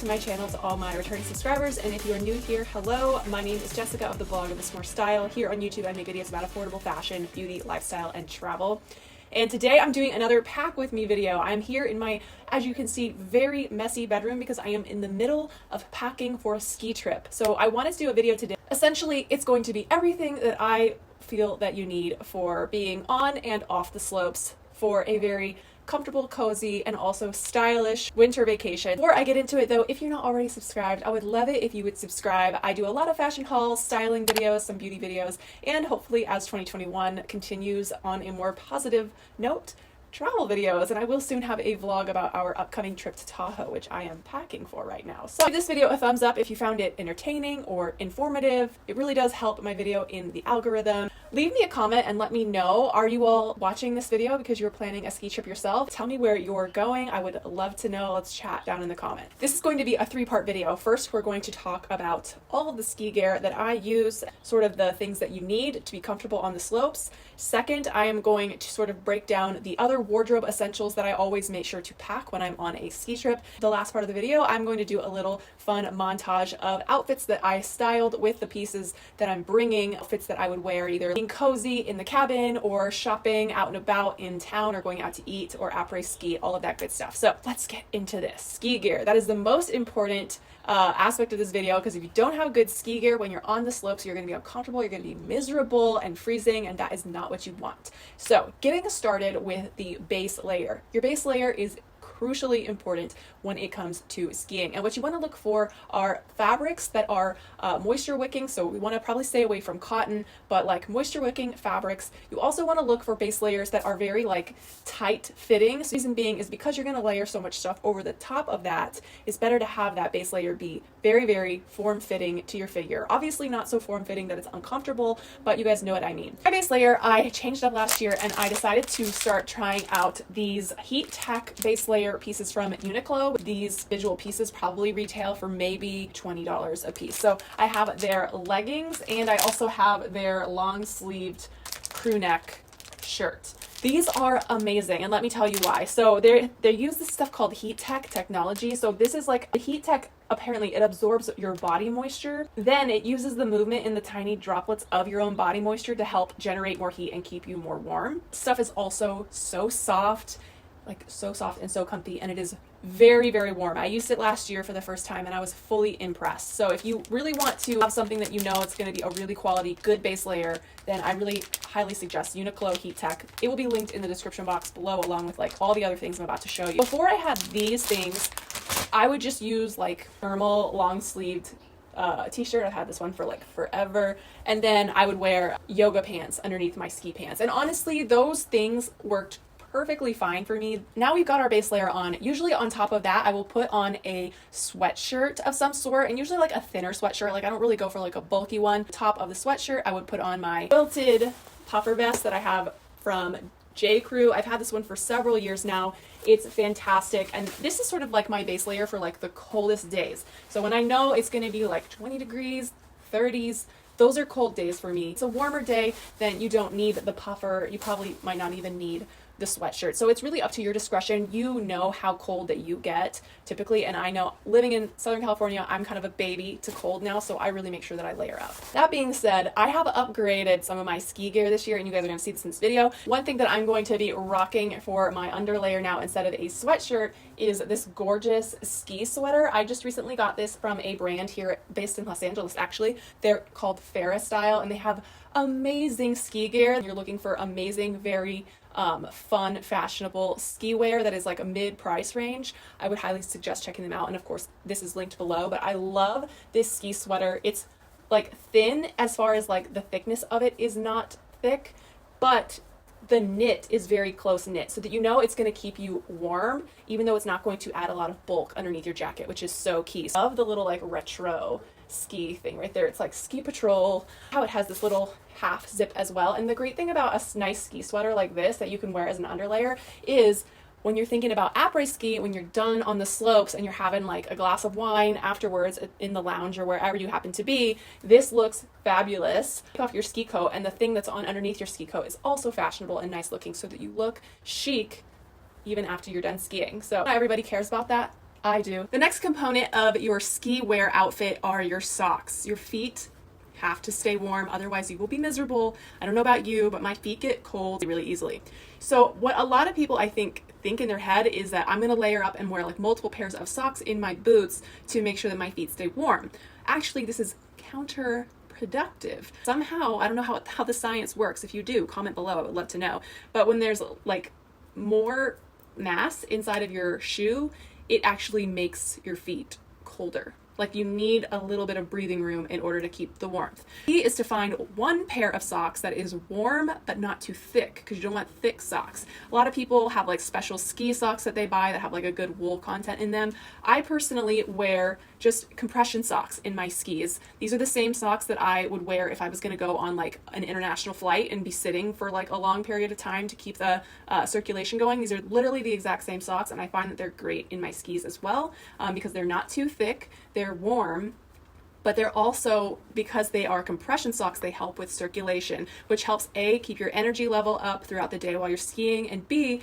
to my channel to all my returning subscribers, and if you are new here, hello, my name is Jessica of the blog of This More Style. Here on YouTube I make videos about affordable fashion, beauty, lifestyle, and travel. And today I'm doing another pack with me video. I'm here in my, as you can see, very messy bedroom because I am in the middle of packing for a ski trip. So I wanted to do a video today. Essentially, it's going to be everything that I feel that you need for being on and off the slopes for a very comfortable, cozy, and also stylish winter vacation. Before I get into it though, if you're not already subscribed, I would love it if you would subscribe. I do a lot of fashion hauls, styling videos, some beauty videos, and hopefully as 2021 continues on a more positive note, travel videos, and I will soon have a vlog about our upcoming trip to Tahoe, which I am packing for right now. So give this video a thumbs up if you found it entertaining or informative. It really does help my video in the algorithm. Leave me a comment and let me know, are you all watching this video because you're planning a ski trip yourself? Tell me where you're going. I would love to know. Let's chat down in the comment. This is going to be a three-part video. First, we're going to talk about all of the ski gear that I use, sort of the things that you need to be comfortable on the slopes. Second, I am going to sort of break down the other wardrobe essentials that I always make sure to pack when I'm on a ski trip. The last part of the video, I'm going to do a little fun montage of outfits that I styled with the pieces that I'm bringing, outfits that I would wear either being cozy in the cabin or shopping out and about in town or going out to eat or après ski, all of that good stuff. So let's get into this. Ski gear. That is the most important aspect of this video, because if you don't have good ski gear when you're on the slopes, you're going to be uncomfortable, you're going to be miserable and freezing, and that is not what you want. So getting started with the base layer. Your base layer is crucially important when it comes to skiing, and what you want to look for are fabrics that are moisture wicking. So we want to probably stay away from cotton, but like moisture wicking fabrics. You also want to look for base layers that are very like tight fitting. So reason being is because you're going to layer so much stuff over the top of that, it's better to have that base layer be very form fitting to your figure. Obviously not so form fitting that it's uncomfortable, but you guys know what I mean. My base layer I changed up last year, and I decided to start trying out these heat tech base layer pieces from Uniqlo. These visual pieces probably retail for maybe $20 a piece. So I have their leggings, and I also have their long sleeved crew neck shirt. These are amazing, and let me tell you why. So they use this stuff called heat tech technology. So this is like a heat tech. Apparently it absorbs your body moisture, then it uses the movement in the tiny droplets of your own body moisture to help generate more heat and keep you more warm. Stuff is also so soft, like so soft and so comfy, and it is very warm. I used it last year for the first time and I was fully impressed. So if you really want to have something that you know it's going to be a really quality, good base layer, then I really highly suggest Uniqlo Heat Tech. It will be linked in the description box below, along with like all the other things I'm about to show you. Before I had these things, I would just use like thermal long sleeved t-shirt. I've had this one for like forever, and then I would wear yoga pants underneath my ski pants, and honestly those things worked perfectly fine for me. Now we've got our base layer on. Usually on top of that I will put on a sweatshirt of some sort, and usually like a thinner sweatshirt. Like I don't really go for like a bulky one. Top of the sweatshirt I would put on my quilted puffer vest that I have from J. Crew. I've had this one for several years now. It's fantastic, and this is sort of like my base layer for like the coldest days. So when I know it's going to be like 20 degrees, 30s, those are cold days for me. It's a warmer day, then you don't need the puffer. You probably might not even need the sweatshirt. So it's really up to your discretion. You know how cold that you get typically, and I know living in Southern California, I'm kind of a baby to cold now, so I really make sure that I layer up. That being said, I have upgraded some of my ski gear this year, and you guys are going to see this in this video. One thing that I'm going to be rocking for my underlayer now instead of a sweatshirt is this gorgeous ski sweater. I just recently got this from a brand here based in Los Angeles actually. They're called Style, and they have amazing ski gear. You're looking for amazing, very fun, fashionable ski wear that is like a mid-price range, I would highly suggest checking them out. And of course, this is linked below, but I love this ski sweater. It's like thin as far as like the thickness of it is not thick, but the knit is very close knit, so that you know it's going to keep you warm, even though it's not going to add a lot of bulk underneath your jacket, which is so key. I love the little like retro ski thing right there. It's like Ski Patrol, how it has this little half zip as well. And the great thing about a nice ski sweater like this that you can wear as an underlayer is when you're thinking about après ski, when you're done on the slopes and you're having like a glass of wine afterwards in the lounge or wherever you happen to be, this looks fabulous. Take off your ski coat, and the thing that's on underneath your ski coat is also fashionable and nice looking, so that you look chic even after you're done skiing. So not everybody cares about that. I do. The next component of your ski wear outfit are your socks. Your feet have to stay warm, otherwise you will be miserable. I don't know about you, but my feet get cold really easily. So what a lot of people I think in their head is that I'm gonna layer up and wear like multiple pairs of socks in my boots to make sure that my feet stay warm. Actually, this is counterproductive. Somehow, I don't know how the science works. If you do, comment below, I would love to know. But when there's like more mass inside of your shoe, it actually makes your feet colder. Like you need a little bit of breathing room in order to keep the warmth. The key is to find one pair of socks that is warm but not too thick, because you don't want thick socks. A lot of people have like special ski socks that they buy that have like a good wool content in them. I personally wear just compression socks in my skis. These are the same socks that I would wear if I was gonna go on like an international flight and be sitting for like a long period of time to keep the circulation going. These are literally the exact same socks, and I find that they're great in my skis as well, because they're not too thick, they're warm, but they're also, because they are compression socks, they help with circulation, which helps A, keep your energy level up throughout the day while you're skiing, and B,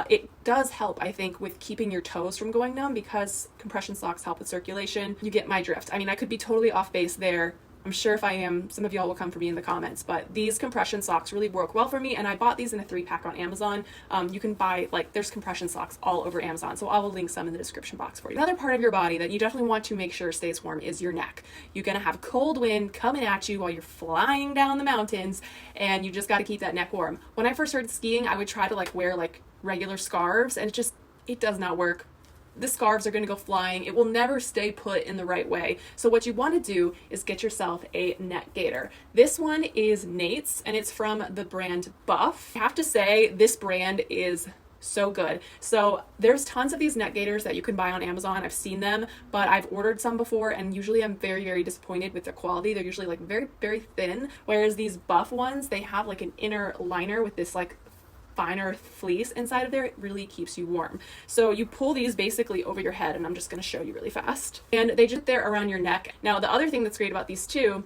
it does help, I think, with keeping your toes from going numb, because compression socks help with circulation. You get my drift. I mean, I could be totally off base there. I'm sure if I am, some of y'all will come for me in the comments, but these compression socks really work well for me, and I bought these in a 3-pack on Amazon. You can buy, like, there's compression socks all over Amazon, so I will link some in the description box for you. Another part of your body that you definitely want to make sure stays warm is your neck. You're gonna have cold wind coming at you while you're flying down the mountains, and you just gotta keep that neck warm. When I first started skiing, I would try to like wear like regular scarves, and it does not work. The scarves are going to go flying. It will never stay put in the right way. So what you want to do is get yourself a neck gaiter. This one is Nate's, and it's from the brand Buff. I have to say, this brand is so good. So there's tons of these neck gaiters that you can buy on Amazon. I've seen them, but I've ordered some before, and usually I'm very, very disappointed with the quality. They're usually like very, very thin, whereas these Buff ones, they have like an inner liner with this like finer fleece inside of there. It really keeps you warm. So you pull these basically over your head, and I'm just going to show you really fast. And they just there around your neck. Now, the other thing that's great about these too,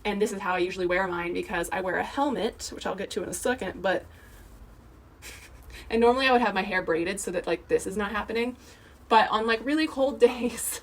and this is how I usually wear mine, because I wear a helmet, which I'll get to in a second, but and normally I would have my hair braided so that like this is not happening, but on like really cold days,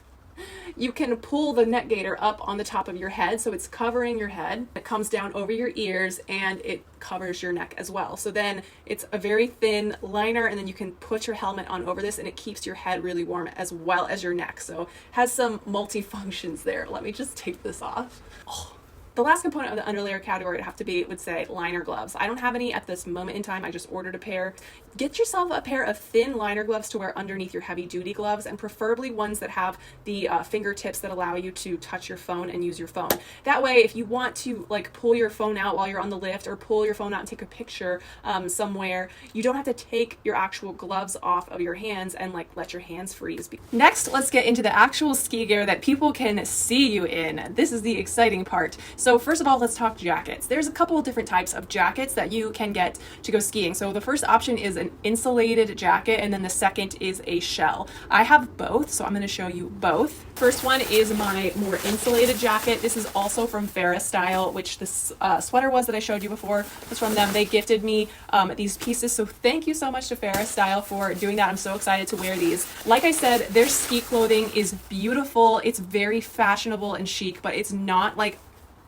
you can pull the neck gaiter up on the top of your head, so it's covering your head. It comes down over your ears, and it covers your neck as well. So then it's a very thin liner, and then you can put your helmet on over this, and it keeps your head really warm as well as your neck. So it has some multi-functions there. Let me just take this off. Oh. The last component of the underlayer category would say liner gloves. I don't have any at this moment in time. I just ordered a pair. Get yourself a pair of thin liner gloves to wear underneath your heavy duty gloves, and preferably ones that have the fingertips that allow you to touch your phone and use your phone. That way, if you want to like pull your phone out while you're on the lift, or pull your phone out and take a picture somewhere, you don't have to take your actual gloves off of your hands and like let your hands freeze. Next, let's get into the actual ski gear that people can see you in. This is the exciting part. So first of all, let's talk jackets. There's a couple of different types of jackets that you can get to go skiing. So the first option is an insulated jacket, and then the second is a shell. I have both, so I'm going to show you both. First one is my more insulated jacket. This is also from Style, which this sweater was that I showed you before was from them. They gifted me these pieces, so thank you so much to Style for doing that. I'm so excited to wear these. Like I said, their ski clothing is beautiful. It's very fashionable and chic, but it's not like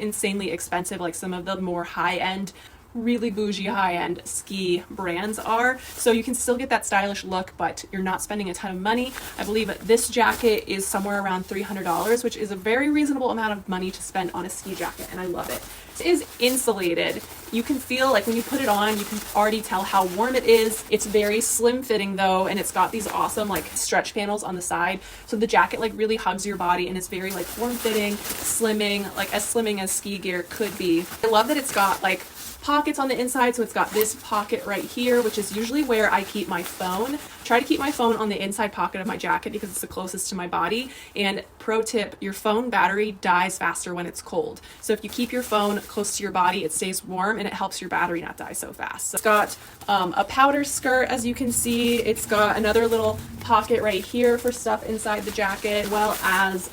insanely expensive like some of the more high-end, really bougie high-end ski brands are. So you can still get that stylish look, but you're not spending a ton of money. I believe this jacket is somewhere around $300, which is a very reasonable amount of money to spend on a ski jacket, and I love it. It is insulated. You can feel like when you put it on, you can already tell how warm it is. It's very slim fitting though, and it's got these awesome like stretch panels on the side. So the jacket like really hugs your body, and it's very like form fitting, slimming, like as slimming as ski gear could be. I love that it's got like pockets on the inside, so it's got this pocket right here, which is usually where I keep my phone. Try to keep my phone on the inside pocket of my jacket because it's the closest to my body. And pro tip, your phone battery dies faster when it's cold. So if you keep your phone close to your body, it stays warm and it helps your battery not die so fast. So it's got a powder skirt, as you can see. It's got another little pocket right here for stuff inside the jacket, as well as,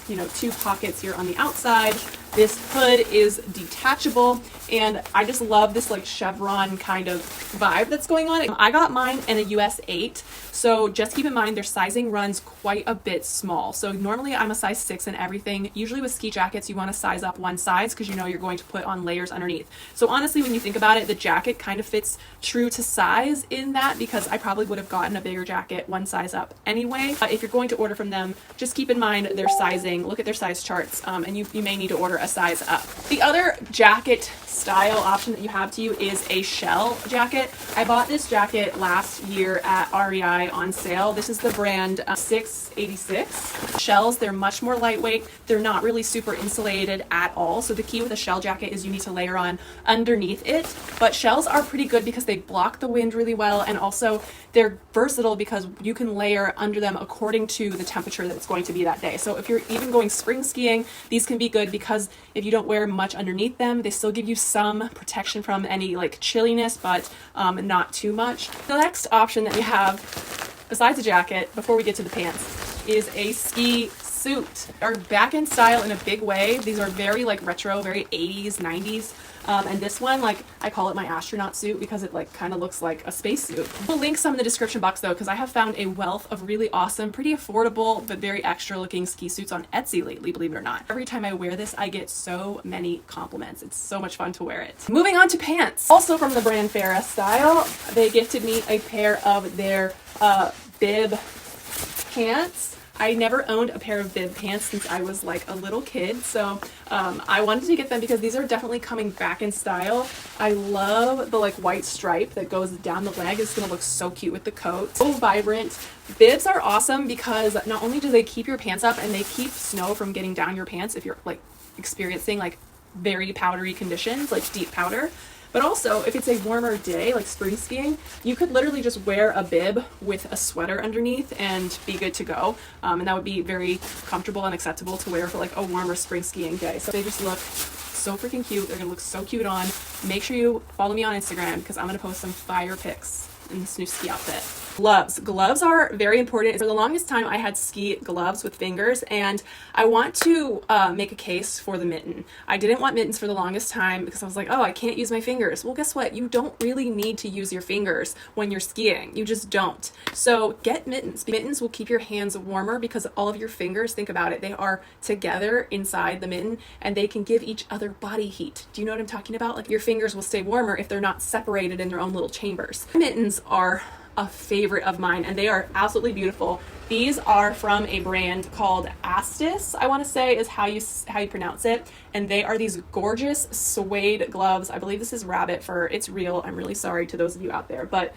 2 pockets here on the outside. This hood is detachable, and I just love this like chevron kind of vibe that's going on. I got mine in a US 8, so just keep in mind their sizing runs quite a bit small. So normally I'm a size 6 in everything. Usually with ski jackets you want to size up one size because you know you're going to put on layers underneath. So honestly, when you think about it, the jacket kind of fits true to size in that, because I probably would have gotten a bigger jacket one size up anyway. If you're going to order from them, just keep in mind their sizing. Look at their size charts, and you may need to order a size up. The other jacket style option that you have to you is a shell jacket. I bought this jacket last year at REI on sale. This is the brand 686. Shells, they're much more lightweight. They're not really super insulated at all. So the key with a shell jacket is you need to layer on underneath it. But shells are pretty good because they block the wind really well, and also they're versatile because you can layer under them according to the temperature that it's going to be that day. So if you're even going spring skiing, these can be good because if you don't wear much underneath them, they still give you some protection from any like chilliness, but not too much. The next option that you have, besides a jacket, before we get to the pants, is a ski suit. Are back in style in a big way. These are very like retro, very 80s, 90s. And this one, like, I call it my astronaut suit because it like kind of looks like a spacesuit. We'll link some in the description box though, because I have found a wealth of really awesome, pretty affordable, but very extra looking ski suits on Etsy lately, believe it or not. Every time I wear this, I get so many compliments. It's so much fun to wear it. Moving on to pants. Also from the brand Farrah Style, they gifted me a pair of their bib pants. I never owned a pair of bib pants since I was like a little kid, so I wanted to get them because these are definitely coming back in style. I love the like white stripe that goes down the leg. It's gonna look so cute with the coat. So vibrant. Bibs are awesome because not only do they keep your pants up and they keep snow from getting down your pants if you're like experiencing like very powdery conditions, like deep powder. But also, if it's a warmer day, like spring skiing, you could literally just wear a bib with a sweater underneath and be good to go. And that would be very comfortable and acceptable to wear for like a warmer spring skiing day. So they just look so freaking cute. They're gonna look so cute on. Make sure you follow me on Instagram because I'm gonna post some fire pics in this new ski outfit. Gloves. Gloves are very important. For the longest time, I had ski gloves with fingers, and I want to make a case for the mitten. I didn't want mittens for the longest time because I was like, oh, I can't use my fingers. Well, guess what? You don't really need to use your fingers when you're skiing. You just don't. So get mittens. Mittens will keep your hands warmer because all of your fingers, think about it, they are together inside the mitten and they can give each other body heat. Do you know what I'm talking about? Like your fingers will stay warmer if they're not separated in their own little chambers. Mittens are a favorite of mine and they are absolutely beautiful. These are from a brand called Astis, I want to say is how you pronounce it, and they are these gorgeous suede gloves. I believe this is rabbit fur. It's real. I'm really sorry to those of you out there, but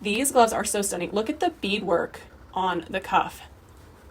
these gloves are so stunning. Look at the beadwork on the cuff.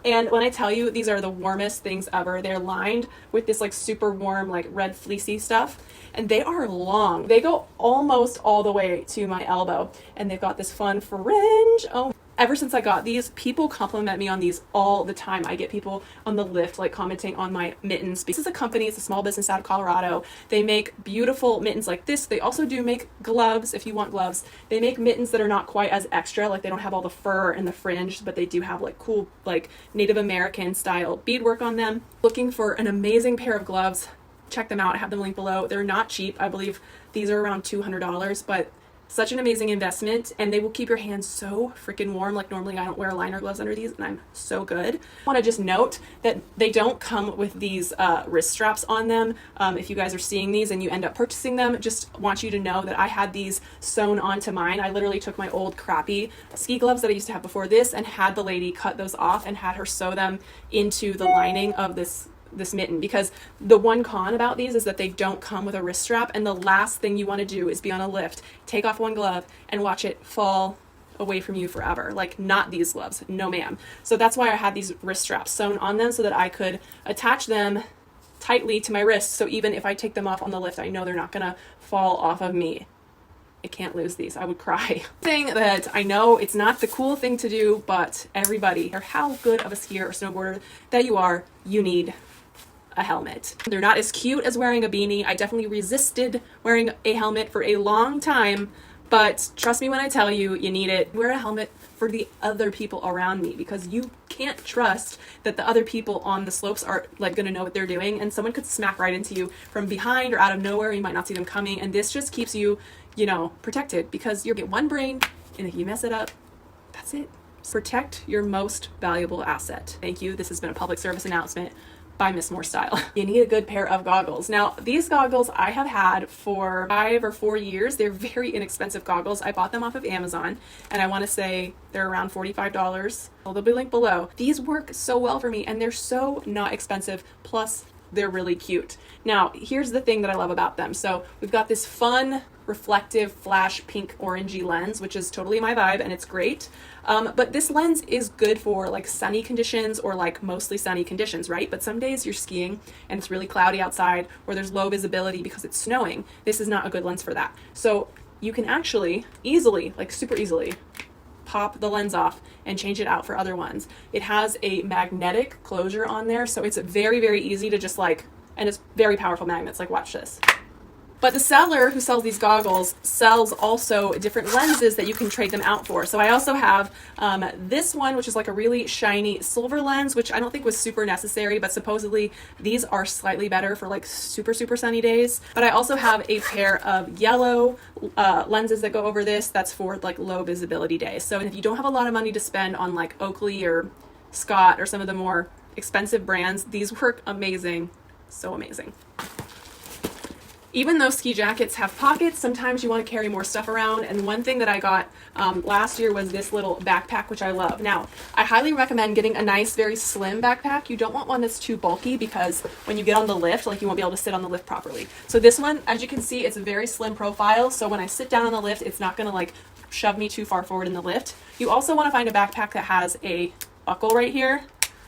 And when I tell you these are the warmest things ever, they're lined with this like super warm, like red fleecy stuff. And they are long. They go almost all the way to my elbow. And they've got this fun fringe. Oh, ever since I got these, people compliment me on these all the time. I get people on the lift like commenting on my mittens. This is a company, it's a small business out of Colorado. They make beautiful mittens like this. They also do make gloves if you want gloves. They make mittens that are not quite as extra, like they don't have all the fur and the fringe, but they do have like cool like Native American style beadwork on them. Looking for an amazing pair of gloves, check them out. I have them linked below. They're not cheap. I believe these are around $200, but such an amazing investment, and they will keep your hands so freaking warm. Like normally I don't wear liner gloves under these and I'm so good. I want to just note that they don't come with these wrist straps on them. If you guys are seeing these and you end up purchasing them, just want you to know that I had these sewn onto mine. I literally took my old crappy ski gloves that I used to have before this and had the lady cut those off and had her sew them into the lining of this mitten, because the one con about these is that they don't come with a wrist strap, and the last thing you want to do is be on a lift, take off one glove and watch it fall away from you forever. Like, not these gloves, no ma'am. So that's why I had these wrist straps sewn on them so that I could attach them tightly to my wrists, so even if I take them off on the lift, I know they're not gonna fall off of me. I can't lose these. I would cry. Thing that I know it's not the cool thing to do, but everybody, or how good of a skier or snowboarder that you are, you need a helmet. They're not as cute as wearing a beanie. I definitely resisted wearing a helmet for a long time, But trust me when I tell you, you need it. Wear a helmet for the other people around me, because you can't trust that the other people on the slopes are like going to know what they're doing, and someone could smack right into you from behind or out of nowhere. You might not see them coming, and this just keeps you, protected, because you get one brain, and if you mess it up, that's it. Protect your most valuable asset. Thank you. This has been a public service announcement by Miss More Style. You need a good pair of goggles. Now, these goggles I have had for 5 or 4 years. They're very inexpensive goggles. I bought them off of Amazon, and I want to say they're around $45. Well, they'll be linked below. These work so well for me, and they're so not expensive. Plus, they're really cute. Now, here's the thing that I love about them. So we've got this fun, reflective, flash pink orangey lens, which is totally my vibe, and it's great. But this lens is good for like sunny conditions, or like mostly sunny conditions, right? But some days you're skiing and it's really cloudy outside, or there's low visibility because it's snowing. This is not a good lens for that. So you can actually easily, like super easily, pop the lens off and change it out for other ones. It has a magnetic closure on there, so it's very, very easy to just and it's very powerful magnets. Like, watch this. But the seller who sells these goggles sells also different lenses that you can trade them out for. So I also have this one, which is like a really shiny silver lens, which I don't think was super necessary, but supposedly these are slightly better for like super, super sunny days. But I also have a pair of yellow lenses that go over this. That's for like low visibility days. So if you don't have a lot of money to spend on like Oakley or Scott or some of the more expensive brands, these work amazing. So amazing. Even though ski jackets have pockets, sometimes you want to carry more stuff around. And one thing that I got last year was this little backpack, which I love. Now, I highly recommend getting a nice, very slim backpack. You don't want one that's too bulky, because when you get on the lift, like, you won't be able to sit on the lift properly. So this one, as you can see, it's a very slim profile. So when I sit down on the lift, it's not going to like shove me too far forward in the lift. You also want to find a backpack that has a buckle right here.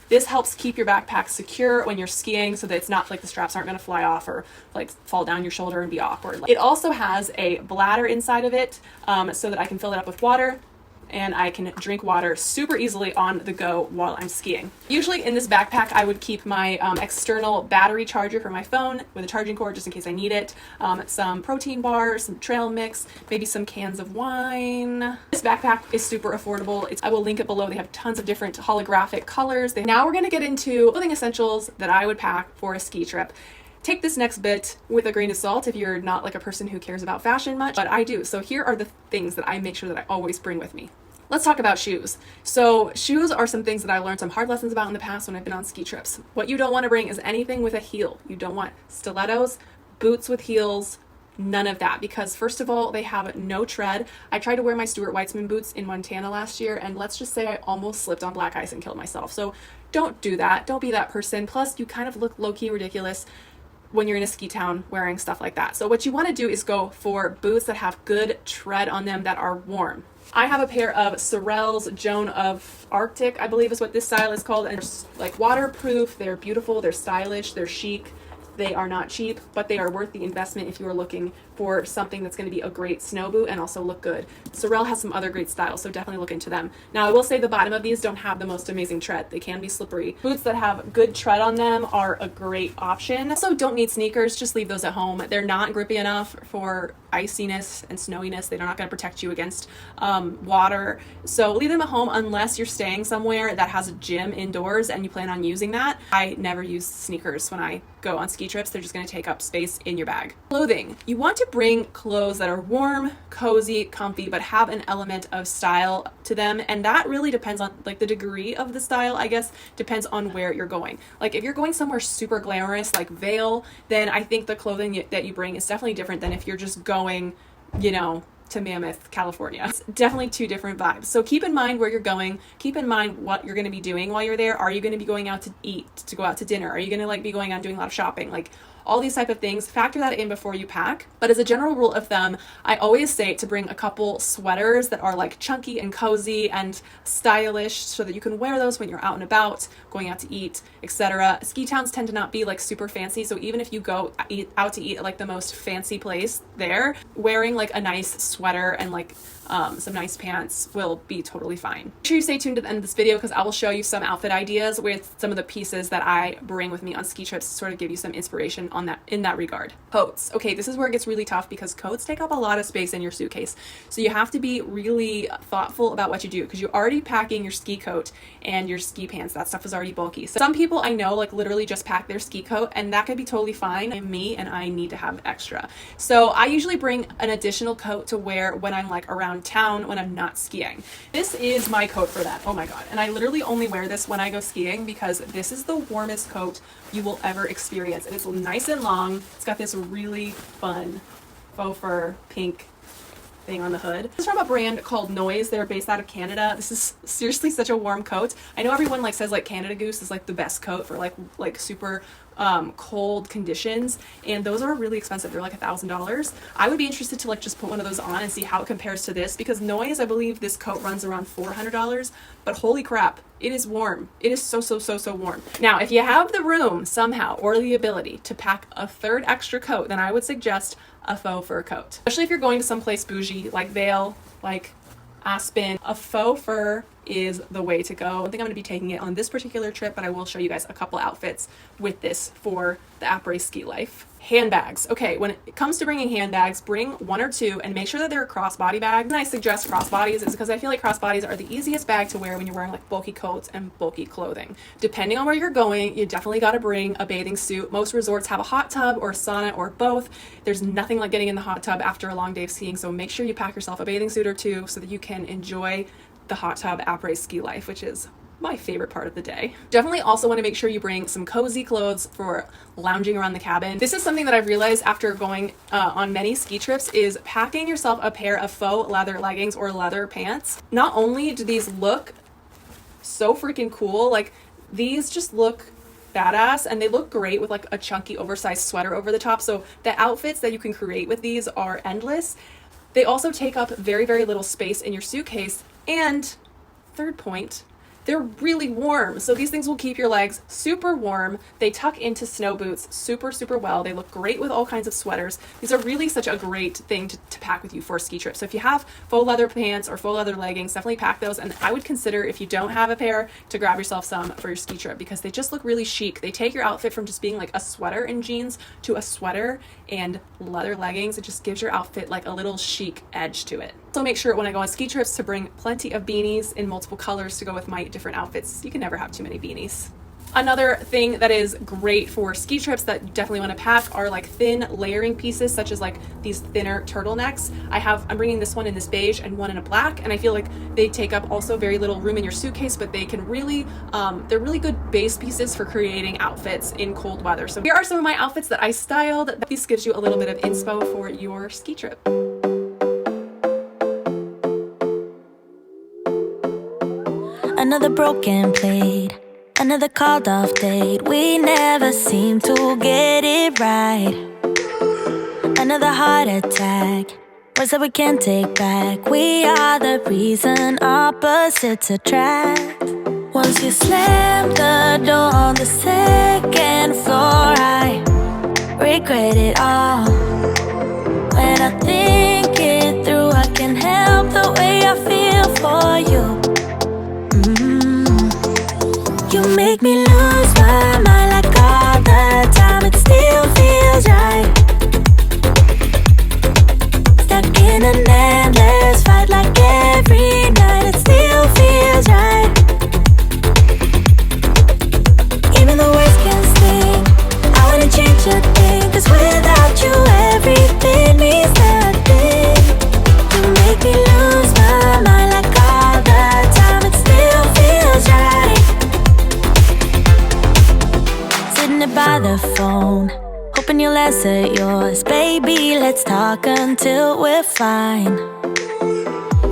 This helps keep your backpack secure when you're skiing, so that it's not like the straps aren't going to fly off or like fall down your shoulder and be awkward. It also has a bladder inside of it, so that I can fill it up with water, and I can drink water super easily on the go while I'm skiing. Usually in this backpack, I would keep my external battery charger for my phone with a charging cord just in case I need it, some protein bars, some trail mix, maybe some cans of wine. This backpack is super affordable. I will link it below. They have tons of different holographic colors. Now we're gonna get into clothing essentials that I would pack for a ski trip. Take this next bit with a grain of salt if you're not like a person who cares about fashion much, but I do. So here are the things that I make sure that I always bring with me. Let's talk about shoes. So shoes are some things that I learned some hard lessons about in the past when I've been on ski trips. What you don't want to bring is anything with a heel. You don't want stilettos, boots with heels, none of that, because first of all, they have no tread. I tried to wear my Stuart Weitzman boots in Montana last year, and let's just say I almost slipped on black ice and killed myself. So don't do that. Don't be that person. Plus, you kind of look low-key ridiculous when you're in a ski town wearing stuff like that. So what you want to do is go for boots that have good tread on them, that are warm. I have a pair of Sorel's Joan of Arctic, I believe is what this style is called, and they're like waterproof, they're beautiful, they're stylish, they're chic. They are not cheap, but they are worth the investment if you are looking for something that's going to be a great snow boot and also look good. Sorel has some other great styles, so definitely look into them. Now, I will say the bottom of these don't have the most amazing tread. They can be slippery. Boots that have good tread on them are a great option. Also, don't need sneakers. Just leave those at home. They're not grippy enough for iciness and snowiness. They're not going to protect you against water. So leave them at home unless you're staying somewhere that has a gym indoors and you plan on using that. I never use sneakers when I go on ski trips. They're just going to take up space in your bag. Clothing. You want to bring clothes that are warm, cozy, comfy, but have an element of style to them. And that really depends on like the degree of the style, I guess, depends on where you're going. Like if you're going somewhere super glamorous like Vail, then I think the clothing that you bring is definitely different than if you're just going, to Mammoth, California. It's definitely two different vibes. So keep in mind where you're going. Keep in mind what you're going to be doing while you're there. Are you going to be going out to eat, to go out to dinner? Are you going to be going out doing a lot of shopping? Like all these type of things, factor that in before you pack. But as a general rule of thumb, I always say to bring a couple sweaters that are like chunky and cozy and stylish so that you can wear those when you're out and about, going out to eat, etc. Ski towns tend to not be like super fancy, so even if you go out to eat at like the most fancy place there, wearing like a nice sweater and like some nice pants will be totally fine. Make sure you stay tuned to the end of this video because I will show you some outfit ideas with some of the pieces that I bring with me on ski trips to sort of give you some inspiration on that in that regard. Coats. Okay, this is where it gets really tough because coats take up a lot of space in your suitcase. So you have to be really thoughtful about what you do because you're already packing your ski coat and your ski pants. That stuff is already bulky. So some people I know like literally just pack their ski coat, and that could be totally fine. I'm me and I need to have extra. So I usually bring an additional coat to wear when I'm like around town when I'm not skiing. This is my coat for that. Oh my god. And I literally only wear this when I go skiing because this is the warmest coat you will ever experience. And it's nice and long. It's got this really fun faux fur pink thing on the hood. This is from a brand called Noise. They're based out of Canada. This is seriously such a warm coat. I know everyone like says like Canada Goose is like the best coat for like super cold conditions, and those are really expensive. They're like $1,000. I would be interested to like just put one of those on and see how it compares to this, because Noise, I believe this coat runs around $400, but holy crap, it is warm. It is so warm. Now, if you have the room somehow or the ability to pack a third extra coat, then I would suggest a faux fur coat, especially if you're going to someplace bougie like Vail, like Aspen. A faux fur is the way to go. I don't think I'm going to be taking it on this particular trip, but I will show you guys a couple outfits with this for the AprÄ ski life. Handbags. Okay, when it comes to bringing handbags, bring one or two and make sure that they're crossbody bags. And I suggest crossbodies is because I feel like crossbodies are the easiest bag to wear when you're wearing like bulky coats and bulky clothing. Depending on where you're going, you definitely got to bring a bathing suit. Most resorts have a hot tub or sauna or both. There's nothing like getting in the hot tub after a long day of skiing, so make sure you pack yourself a bathing suit or two so that you can enjoy the hot tub AprÄ ski life, which is my favorite part of the day. Definitely also want to make sure you bring some cozy clothes for lounging around the cabin. This is something that I've realized after going on many ski trips is packing yourself a pair of faux leather leggings or leather pants. Not only do these look so freaking cool, like these just look badass and they look great with like a chunky oversized sweater over the top. So the outfits that you can create with these are endless. They also take up very little space in your suitcase. And third point, they're really warm. So these things will keep your legs super warm. They tuck into snow boots super well. They look great with all kinds of sweaters. These are really such a great thing to pack with you for a ski trip. So if you have faux leather pants or faux leather leggings, definitely pack those. And I would consider, if you don't have a pair, to grab yourself some for your ski trip because they just look really chic. They take your outfit from just being like a sweater and jeans to a sweater and leather leggings. It just gives your outfit like a little chic edge to it. So make sure when I go on ski trips to bring plenty of beanies in multiple colors to go with my different outfits. You can never have too many beanies. Another thing that is great for ski trips that you definitely want to pack are like thin layering pieces, such as like these thinner turtlenecks. I'm bringing this one in this beige and one in a black, and I feel like they take up also very little room in your suitcase, but they can really, they're really good base pieces for creating outfits in cold weather. So here are some of my outfits that I styled. This gives you a little bit of inspo for your ski trip. Another broken plate, another called off date. We never seem to get it right. Another heart attack, words that we can't take back. We are the reason opposites attract. Once you slam the door on the second floor, I regret it all. When I think it through, I can't help the way I feel for you. You make me lose my mind like all the time. It still feels right. Stuck in an endless fight like every night. It still feels right. Even the worst can sting. I wanna change a thing, 'cause without you everything means nothing. You make me lose my mind like all the time. It still feels right. By the phone, hoping you'll answer yours. Baby, let's talk until we're fine.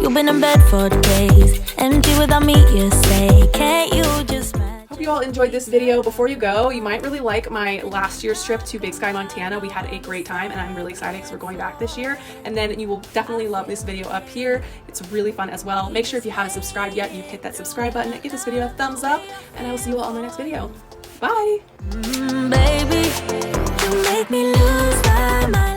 You've been in bed for days, empty without me, you say. Can't you just imagine? Hope you all enjoyed this video. Before you go, you might really like my last year's trip to Big Sky, Montana. We had a great time and I'm really excited because we're going back this year. And then you will definitely love this video up here. It's really fun as well. Make sure if you haven't subscribed yet, you hit that subscribe button and give this video a thumbs up, and I will see you all in my next video. Bye! Baby, you make me lose my mind.